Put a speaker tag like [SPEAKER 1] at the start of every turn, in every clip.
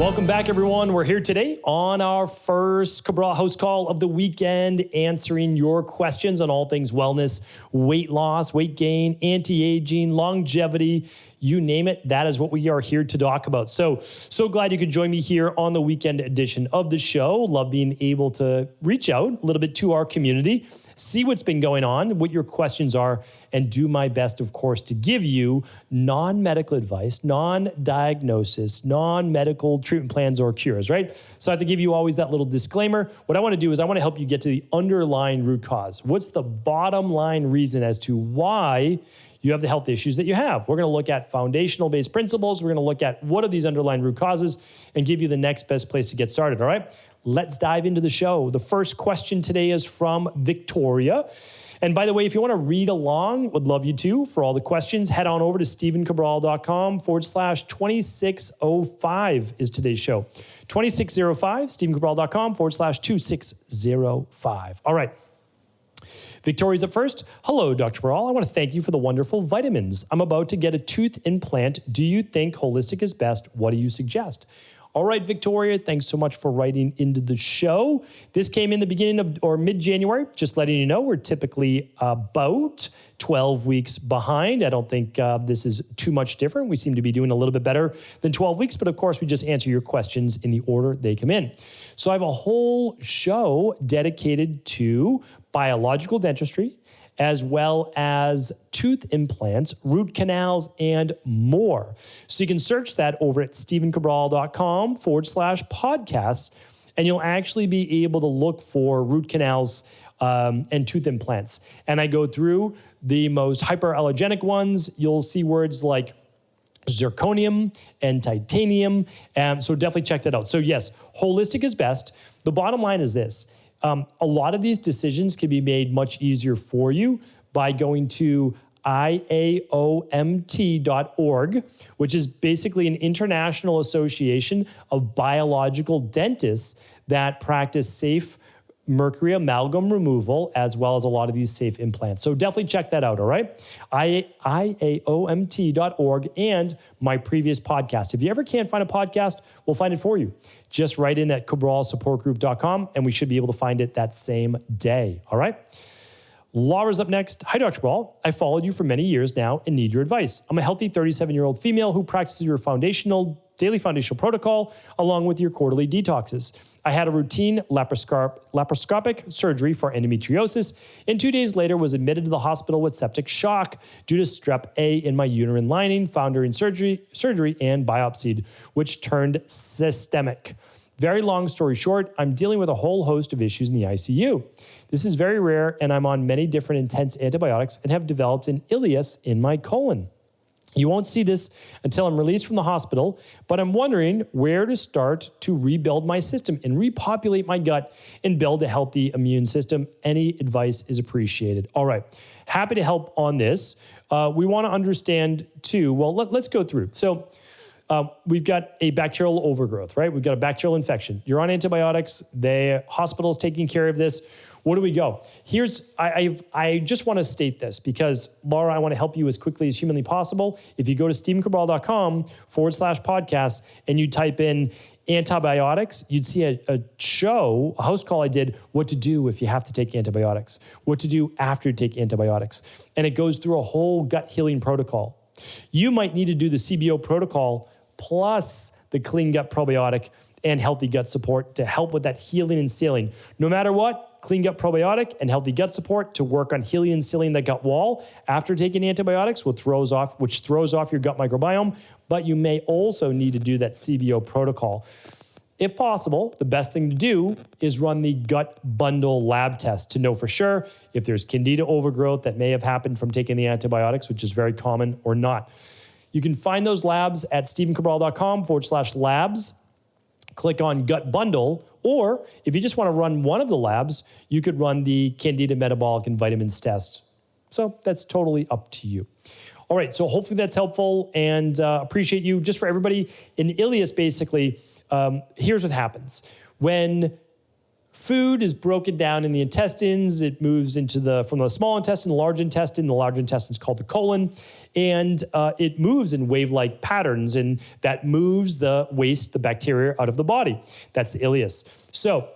[SPEAKER 1] Welcome back, everyone. We're here today on our first Cabral HouseCall of the weekend, answering your questions on all things wellness, weight loss, weight gain, anti-aging, longevity, you name it. That is what we are here to talk about. So glad you could join me here on the weekend edition of the show. Love being able to reach out a little bit to our community, see what's been going on, what your questions are, and do my best, of course, to give you non-medical advice, non-diagnosis, non-medical treatment plans or cures, right? So I have to give you always that little disclaimer. What I want to do is I want to help you get to the underlying root cause. What's the bottom line reason as to why you have the health issues that you have? We're going to look at foundational-based principles. We're going to look at what are these underlying root causes and give you the next best place to get started, all right? Let's dive into the show. The first question today is from Victoria. And by the way, if you want to read along, would love you to. For all the questions, head on over to stephencabral.com/2605 is today's show. 2605, stephencabral.com/2605. All right. Victoria's up first. Hello, Dr. Cabral. I want to thank you for the wonderful vitamins. I'm about to get a tooth implant. Do you think holistic is best? What do you suggest? All right, Victoria, thanks so much for writing into the show. This came in the beginning of, or mid-January, just letting you know, we're typically about 12 weeks behind. I don't think this is too much different. We seem to be doing a little bit better than 12 weeks, but of course, we just answer your questions in the order they come in. So I have a whole show dedicated to biological dentistry, as well as tooth implants, root canals, and more. So you can search that over at stephencabral.com/podcasts, and you'll actually be able to look for root canals and tooth implants. And I go through the most hyperallergenic ones. You'll see words like zirconium and titanium. So definitely check that out. So yes, holistic is best. The bottom line is this. A lot of these decisions can be made much easier for you by going to IAOMT.org, which is basically an international association of biological dentists that practice safe mercury amalgam removal, as well as a lot of these safe implants. So definitely check that out, all right? IAOMT.org and my previous podcast. If you ever can't find a podcast, we'll find it for you. Just write in at cabralsupportgroup.com and we should be able to find it that same day, all right? Laura's up next. Hi, Dr. Cabral. I followed you for many years now and need your advice. I'm a healthy 37-year-old female who practices your daily foundational protocol along with your quarterly detoxes. I had a routine laparoscopic surgery for endometriosis, and 2 days later was admitted to the hospital with septic shock due to strep A in my uterine lining, found during surgery and biopsied, which turned systemic. Very long story short, I'm dealing with a whole host of issues in the ICU. This is very rare, and I'm on many different intense antibiotics and have developed an ileus in my colon. You won't see this until I'm released from the hospital, but I'm wondering where to start to rebuild my system and repopulate my gut and build a healthy immune system. Any advice is appreciated. All right, happy to help on this. We want to understand too, well, let's go through. So we've got a bacterial overgrowth, right? We've got a bacterial infection. You're on antibiotics. The hospital's taking care of this. Where do we go? I just want to state this because, Laura, I want to help you as quickly as humanly possible. If you go to stephencabral.com/podcast and you type in antibiotics, you'd see a house call I did, what to do if you have to take antibiotics, what to do after you take antibiotics. And it goes through a whole gut healing protocol. You might need to do the CBO protocol plus the clean gut probiotic and healthy gut support to help with that healing and sealing. No matter what, clean gut probiotic and healthy gut support to work on healing and sealing the gut wall after taking antibiotics, which throws off your gut microbiome. But you may also need to do that CBO protocol. If possible, the best thing to do is run the gut bundle lab test to know for sure if there's candida overgrowth that may have happened from taking the antibiotics, which is very common, or not. You can find those labs at stephencabral.com/labs. Click on gut bundle, or if you just want to run one of the labs, you could run the candida metabolic and vitamins test. So that's totally up to you. All right, so hopefully that's helpful and appreciate you. Just for everybody, in ileus, basically, here's what happens. When food is broken down in the intestines. It moves from the small intestine, the large intestine. The large intestine is called the colon. And it moves in wave-like patterns, and that moves the waste, the bacteria, out of the body. That's the ileus. So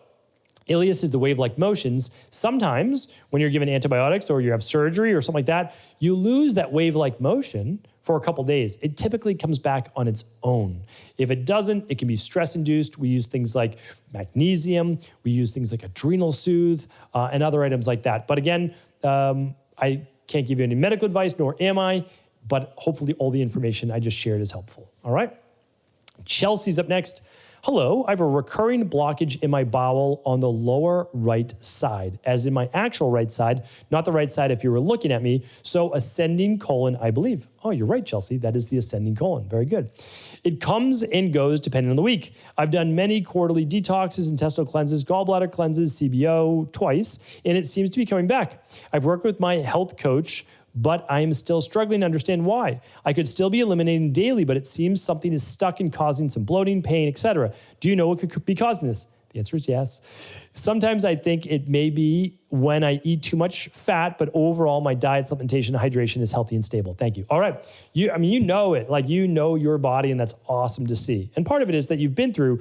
[SPEAKER 1] ileus is the wave-like motions. Sometimes when you're given antibiotics or you have surgery or something like that, you lose that wave-like motion for a couple days. It typically comes back on its own. If it doesn't, it can be stress-induced. We use things like magnesium. We use things like Adrenal Soothe and other items like that. But again, I can't give you any medical advice, nor am I, but hopefully all the information I just shared is helpful. All right? Chelsea's up next. Hello, I have a recurring blockage in my bowel on the lower right side, as in my actual right side, not the right side if you were looking at me. So ascending colon, I believe. Oh, you're right, Chelsea. That is the ascending colon. Very good. It comes and goes depending on the week. I've done many quarterly detoxes, intestinal cleanses, gallbladder cleanses, CBO twice, and it seems to be coming back. I've worked with my health coach, but I am still struggling to understand why. I could still be eliminating daily, but it seems something is stuck and causing some bloating, pain, etc. Do you know what could be causing this? The answer is yes. Sometimes I think it may be when I eat too much fat, but overall my diet, supplementation, and hydration is healthy and stable. Thank you. All right. You know it. Like, you know your body, and that's awesome to see. And part of it is that you've been through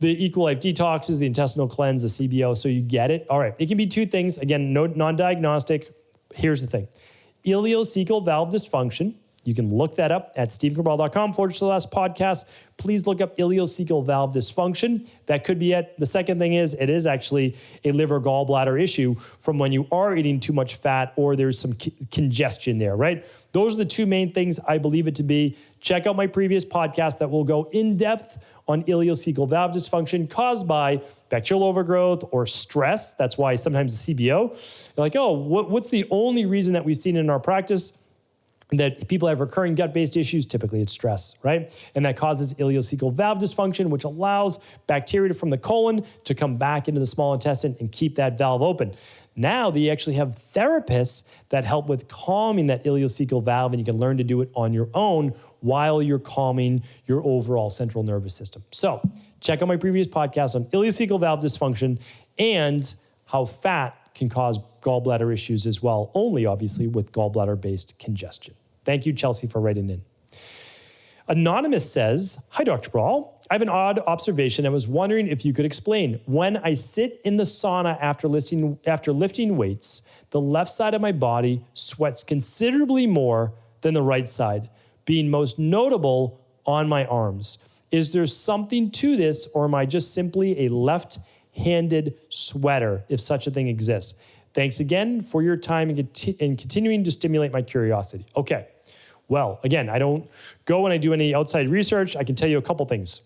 [SPEAKER 1] the Equal Life detoxes, the intestinal cleanse, the CBO, so you get it. All right. It can be two things. Again, non-diagnostic. Here's the thing. Ileocecal valve dysfunction. You can look that up at stephencabral.com/podcast. Please look up ileocecal valve dysfunction. That could be it. The second thing is, it is actually a liver gallbladder issue from when you are eating too much fat or there's some congestion there, right? Those are the two main things I believe it to be. Check out my previous podcast that will go in depth on ileocecal valve dysfunction caused by bacterial overgrowth or stress. That's why sometimes the CBO, you're like, oh, what's the only reason that we've seen in our practice that people have recurring gut-based issues? Typically it's stress, right? And that causes ileocecal valve dysfunction, which allows bacteria from the colon to come back into the small intestine and keep that valve open. Now they actually have therapists that help with calming that ileocecal valve, and you can learn to do it on your own while you're calming your overall central nervous system. So check out my previous podcast on ileocecal valve dysfunction and how fat can cause gallbladder issues as well, only obviously with gallbladder-based congestion. Thank you, Chelsea, for writing in. Anonymous says, hi, Dr. Brawl. I have an odd observation. I was wondering if you could explain. When I sit in the sauna after lifting weights, the left side of my body sweats considerably more than the right side, being most notable on my arms. Is there something to this, or am I just simply a left-handed sweater, if such a thing exists? Thanks again for your time and continuing to stimulate my curiosity. Okay. Well, again, I don't go when I do any outside research. I can tell you a couple things.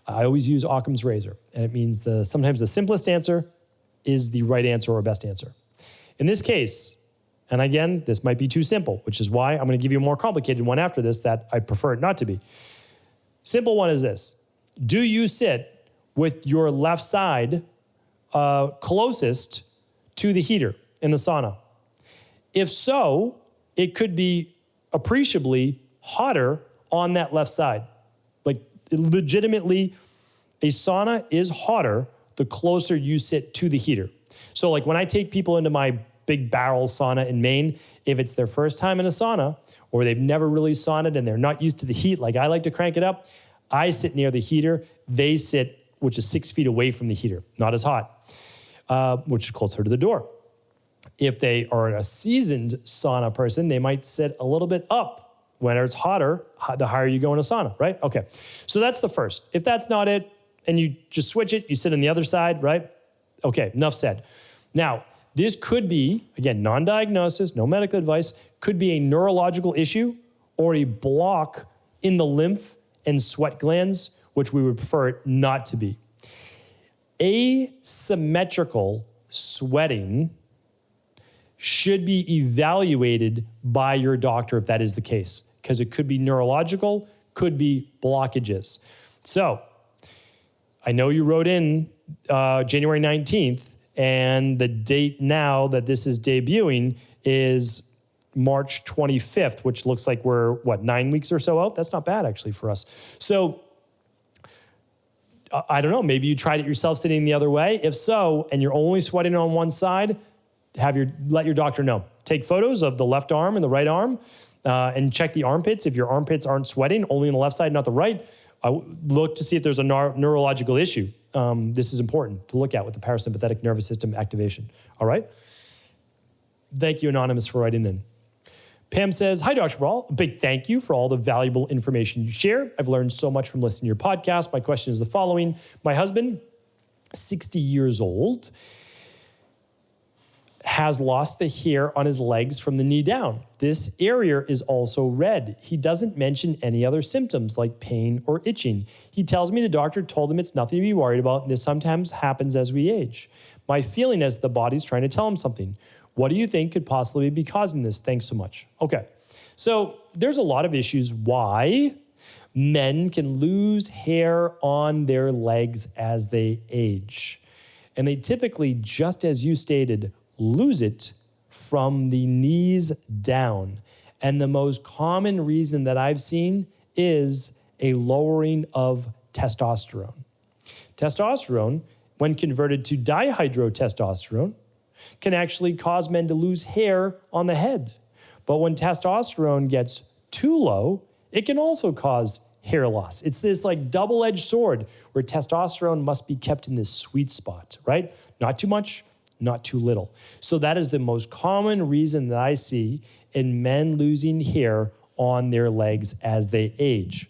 [SPEAKER 1] I always use Occam's razor, and it means sometimes the simplest answer is the right answer or best answer. In this case, and again, this might be too simple, which is why I'm going to give you a more complicated one after this that I prefer it not to be. Simple one is this. Do you sit with your left side closest to the heater in the sauna? If so, it could be appreciably hotter on that left side. Like, legitimately, a sauna is hotter the closer you sit to the heater. So like when I take people into my big barrel sauna in Maine, if it's their first time in a sauna or they've never really sauned and they're not used to the heat like I like to crank it up, I sit near the heater. They sit, which is 6 feet away from the heater, not as hot, which is closer to the door. If they are a seasoned sauna person, they might sit a little bit up. When it's hotter, the higher you go in a sauna, right? Okay, so that's the first. If that's not it, and you just switch it, you sit on the other side, right? Okay, enough said. Now, this could be, again, non-diagnosis, no medical advice, could be a neurological issue or a block in the lymph and sweat glands, which we would prefer it not to be. Asymmetrical sweating should be evaluated by your doctor if that is the case, because it could be neurological, could be blockages. So I know you wrote in January 19th, and the date now that this is debuting is March 25th, which looks like we're, 9 weeks or so out? That's not bad, actually, for us. So I don't know, maybe you tried it yourself sitting the other way. If so, and you're only sweating on one side, let your doctor know. Take photos of the left arm and the right arm and check the armpits. If your armpits aren't sweating, only on the left side, not the right, look to see if there's a neurological issue. This is important to look at with the parasympathetic nervous system activation. All right? Thank you, Anonymous, for writing in. Pam says, hi, Dr. Cabral. A big thank you for all the valuable information you share. I've learned so much from listening to your podcast. My question is the following. My husband, 60 years old, has lost the hair on his legs from the knee down. This area is also red. He doesn't mention any other symptoms like pain or itching. He tells me the doctor told him it's nothing to be worried about, and this sometimes happens as we age. My feeling is the body's trying to tell him something. What do you think could possibly be causing this? Thanks so much. Okay, so there's a lot of issues why men can lose hair on their legs as they age. And they typically, just as you stated, lose it from the knees down. And the most common reason that I've seen is a lowering of testosterone. Testosterone, when converted to dihydrotestosterone, can actually cause men to lose hair on the head. But when testosterone gets too low, it can also cause hair loss. It's this like double-edged sword where testosterone must be kept in this sweet spot, right? Not too much, not too little. So that is the most common reason that I see in men losing hair on their legs as they age.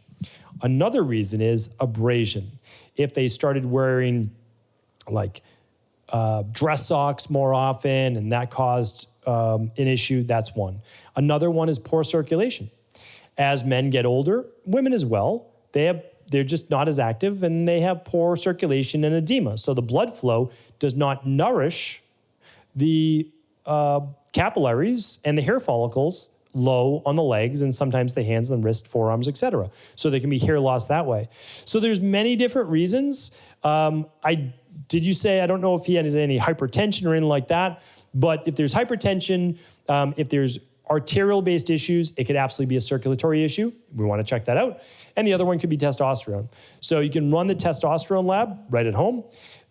[SPEAKER 1] Another reason is abrasion. If they started wearing like dress socks more often and that caused an issue, that's one. Another one is poor circulation. As men get older, women as well, they're just not as active and they have poor circulation and edema. So the blood flow does not nourish the capillaries and the hair follicles low on the legs and sometimes the hands and wrists, forearms, etc. So there can be hair loss that way. So there's many different reasons. Did you say, I don't know if he has any hypertension or anything like that, but if there's hypertension, if there's arterial-based issues, it could absolutely be a circulatory issue. We want to check that out. And the other one could be testosterone. So you can run the testosterone lab right at home.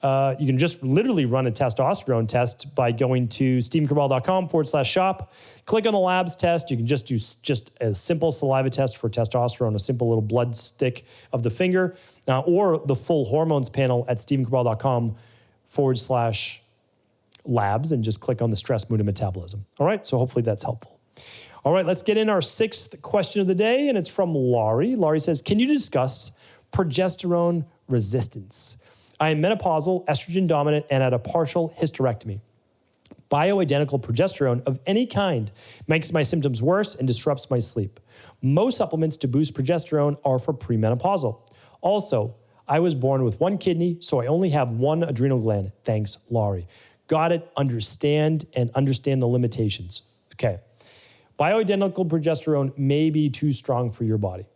[SPEAKER 1] You can just literally run a testosterone test by going to stephencabral.com/shop. Click on the labs test. You can just do just a simple saliva test for testosterone, a simple little blood stick of the finger, or the full hormones panel at stephencabral.com/labs and just click on the stress, mood, and metabolism. All right, so hopefully that's helpful. All right, let's get in our sixth question of the day, and it's from Laurie. Laurie says, can you discuss progesterone resistance? I am menopausal, estrogen dominant, and had a partial hysterectomy. Bioidentical progesterone of any kind makes my symptoms worse and disrupts my sleep. Most supplements to boost progesterone are for premenopausal. Also, I was born with one kidney, so I only have one adrenal gland. Thanks, Laurie. Got it, understand the limitations. Okay. Bioidentical progesterone may be too strong for your body.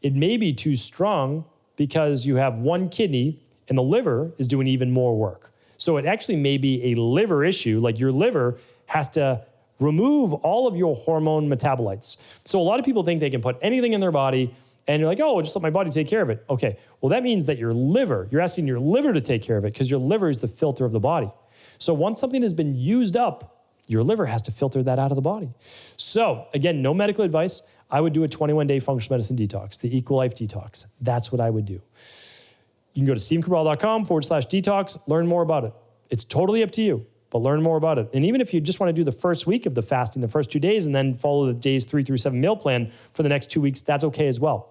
[SPEAKER 1] It may be too strong because you have one kidney and the liver is doing even more work. So it actually may be a liver issue, like your liver has to remove all of your hormone metabolites. So a lot of people think they can put anything in their body and you're like, oh, just let my body take care of it. Okay, well that means that your liver, you're asking your liver to take care of it because your liver is the filter of the body. So once something has been used up, your liver has to filter that out of the body. So again, no medical advice. I would do a 21-day functional medicine detox, the Equal Life Detox. That's what I would do. You can go to stephencabral.com/detox, learn more about it. It's totally up to you, but learn more about it. And even if you just want to do the first week of the fasting, the first 2 days, and then follow the days 3 through 7 meal plan for the next 2 weeks, that's okay as well.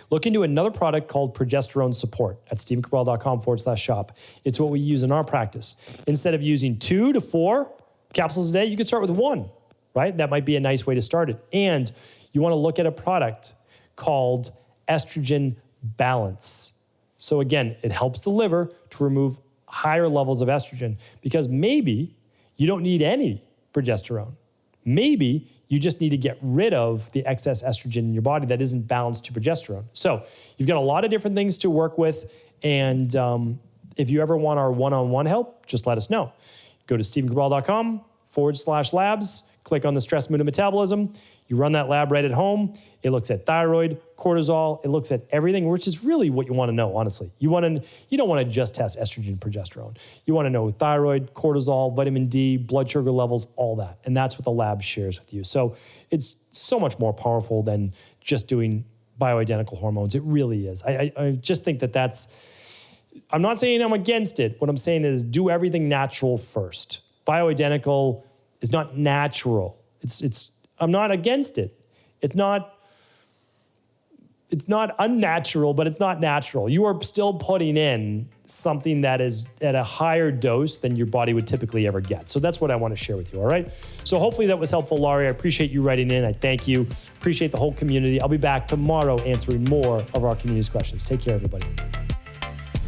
[SPEAKER 1] Look into another product called Progesterone Support at stephencabral.com/shop. It's what we use in our practice. Instead of using 2 to 4 capsules a day, you could start with 1, right? That might be a nice way to start it. And you want to look at a product called Estrogen Balance. So again, it helps the liver to remove higher levels of estrogen because maybe you don't need any progesterone. Maybe you just need to get rid of the excess estrogen in your body that isn't balanced to progesterone. So you've got a lot of different things to work with. And if you ever want our one-on-one help, just let us know. Go to stephencabral.com/labs, Click on the stress, mood, and metabolism. You run that lab right at home. It looks at thyroid, cortisol. It looks at everything, which is really what you want to know, honestly. You don't want to just test estrogen and progesterone. You want to know thyroid, cortisol, vitamin D, blood sugar levels, all that. And that's what the lab shares with you. So it's so much more powerful than just doing bioidentical hormones. It really is. I just think I'm not saying I'm against it. What I'm saying is do everything natural first. Bioidentical is not natural. I'm not against it. It's not unnatural, but it's not natural. You are still putting in something that is at a higher dose than your body would typically ever get. So that's what I want to share with you, all right? So hopefully that was helpful, Laurie. I appreciate you writing in. I thank you. Appreciate the whole community. I'll be back tomorrow answering more of our community's questions. Take care, everybody.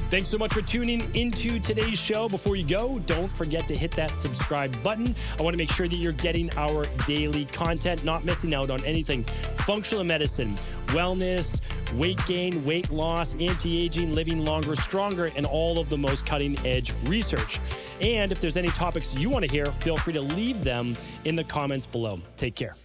[SPEAKER 1] Thanks so much for tuning into today's show. Before you go, don't forget to hit that subscribe button. I want to make sure that you're getting our daily content, not missing out on anything. Functional medicine, wellness, weight gain, weight loss, anti-aging, living longer, stronger, and all of the most cutting-edge research. And if there's any topics you want to hear, feel free to leave them in the comments below. Take care.